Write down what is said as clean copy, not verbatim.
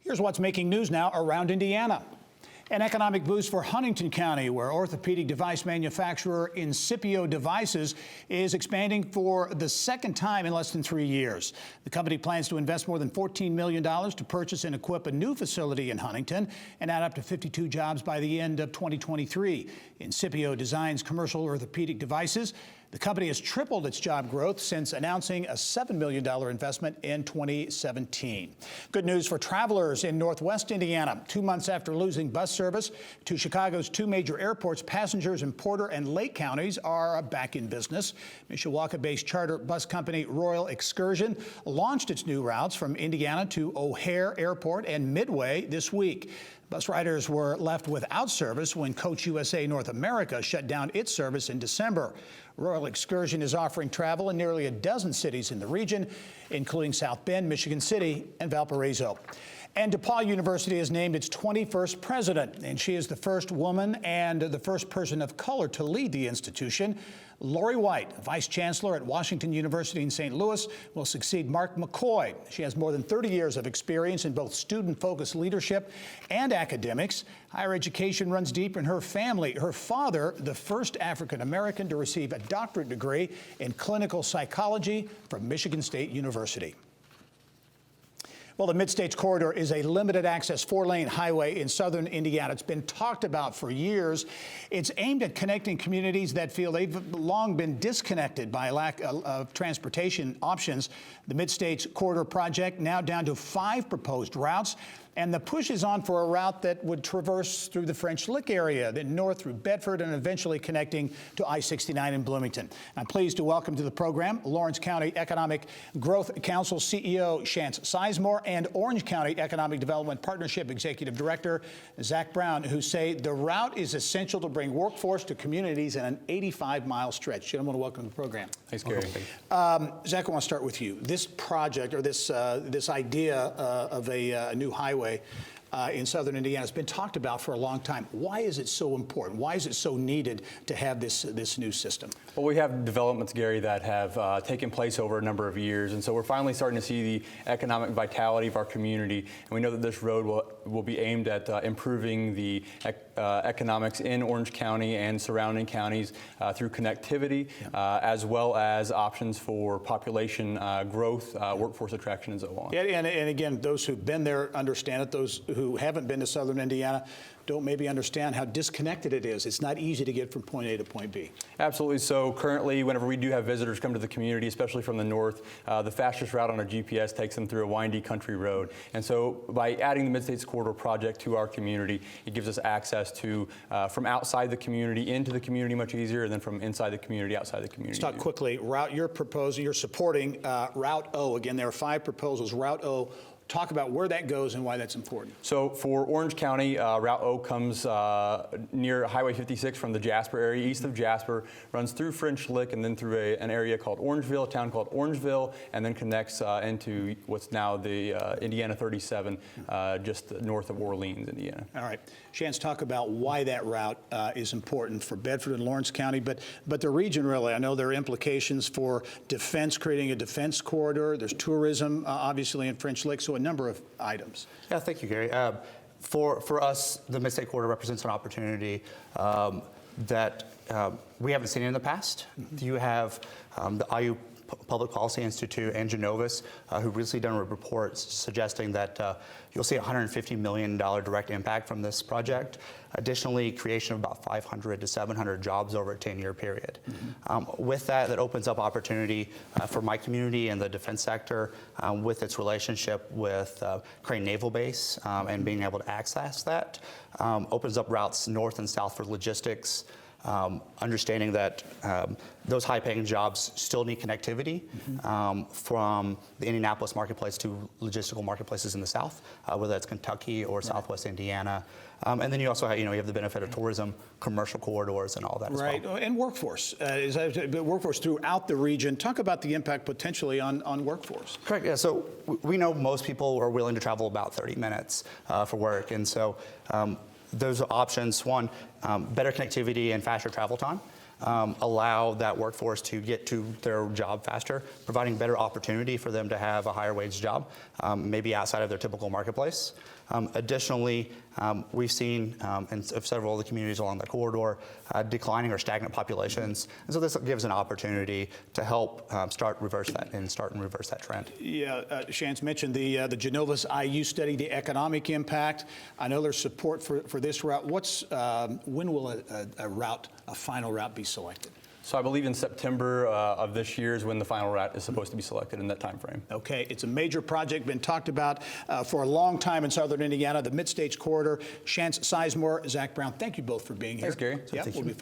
Here's what's making news now around Indiana. An economic boost for Huntington County, where orthopedic device manufacturer Incipio Devices is expanding for the second time in less than 3 years. The company plans to invest more than $14 million to purchase and equip a new facility in Huntington and add up to 52 jobs by the end of 2023. Incipio designs commercial orthopedic devices. The company has tripled its job growth since announcing a $7 million investment in 2017. Good news for travelers in Northwest Indiana. 2 months after losing bus service to Chicago's two major airports, passengers in Porter and Lake counties are back in business. Mishawaka-based charter bus company Royal Excursion launched its new routes from Indiana to O'Hare Airport and Midway this week. Bus riders were left without service when Coach USA North America shut down its service in December. Royal Excursion is offering travel in nearly a dozen cities in the region, including South Bend, Michigan City, and Valparaiso. And DePaul University has named its 21st president, and she is the first woman and the first person of color to lead the institution. Lori White, vice chancellor at Washington University in St. Louis, will succeed Mark McCoy. She has more than 30 years of experience in both student-focused leadership and academics. Higher education runs deep in her family. Her father, the first African-American to receive a doctorate degree in clinical psychology from Michigan State University. Well, the Mid-States Corridor is a limited-access four-lane highway in southern Indiana. It's been talked about for years. It's aimed at connecting communities that feel they've long been disconnected by lack of transportation options. The Mid-States Corridor project now down to 5 proposed routes. And the push is on for a route that would traverse through the French Lick area, then north through Bedford, and eventually connecting to I-69 in Bloomington. I'm pleased to welcome to the program Lawrence County Economic Growth Council CEO Shance Sizemore and Orange County Economic Development Partnership Executive Director Zach Brown, who say the route is essential to bring workforce to communities in an 85-mile stretch. Gentlemen, welcome to the program. Thanks, Gary. Zach, I want to start with you. This project, or this idea of a new highway in southern Indiana has been talked about for a long time. Why is it so important? Why is it so needed to have this new system? Well, we have developments, Gary, that have taken place over a number of years, and so we're finally starting to see the economic vitality of our community. And we know that this road will be aimed at improving the economics in Orange County and surrounding counties through connectivity, as well as options for population growth, workforce attraction, and so on. And again, those who've been there understand it. Those who haven't been to southern Indiana don't maybe understand how disconnected it is. It's not easy to get from point A to point B. Absolutely. So currently, whenever we do have visitors come to the community, especially from the north, the fastest route on our GPS takes them through a windy country road. And so by adding the Mid-States Corridor project to our community, it gives us access to from outside the community into the community much easier, and then from inside the community outside the community. Let's talk quickly. Route you're proposing, you're supporting Route O. Again, there are 5 proposals. Route O. Talk about where that goes and why that's important. So for Orange County, Route O comes near Highway 56 from the Jasper area, east of Jasper, runs through French Lick and then through an area called Orangeville, a town called Orangeville, and then connects into what's now the Indiana 37, just north of Orleans, Indiana. All right. Shance, talk about why that route is important for Bedford and Lawrence County, but the region really. I know there are implications for defense, creating a defense corridor. There's tourism, obviously, in French Lick, so a number of items. Yeah, thank you, Gary. For us, the Mid-State Corridor represents an opportunity that we haven't seen in the past. You have the IU Public Policy Institute and Genovis, who recently done a report suggesting that you'll see $150 million direct impact from this project. Additionally, creation of about 500 to 700 jobs over a 10-year period. With that opens up opportunity for my community and the defense sector with its relationship with Crane Naval Base and being able to access that. Opens up routes north and south for logistics. Understanding that those high-paying jobs still need connectivity from the Indianapolis marketplace to logistical marketplaces in the south, whether that's Kentucky or Southwest Indiana. And then you also have, you have the benefit of tourism, commercial corridors, and all that as well. Right, and workforce. Workforce throughout the region. Talk about the impact potentially on workforce. Correct, yeah, so we know most people are willing to travel about 30 minutes for work, and so those are options. One, better connectivity and faster travel time. allow that workforce to get to their job faster, providing better opportunity for them to have a higher wage job, maybe outside of their typical marketplace. Additionally, we've seen in several of the communities along the corridor declining or stagnant populations, and so this gives an opportunity to help start and reverse that trend. Yeah, Shance mentioned the Genova's IU study, the economic impact. I know there's support for this route. When will a final route be selected? So I believe in September of this year is when the final route is supposed to be selected in that time frame. Okay, it's a major project, been talked about for a long time in southern Indiana, the Mid-States Corridor. Shance Sizemore, Zach Brown, thank you both for being here. Thanks, Gary. Yeah, we'll be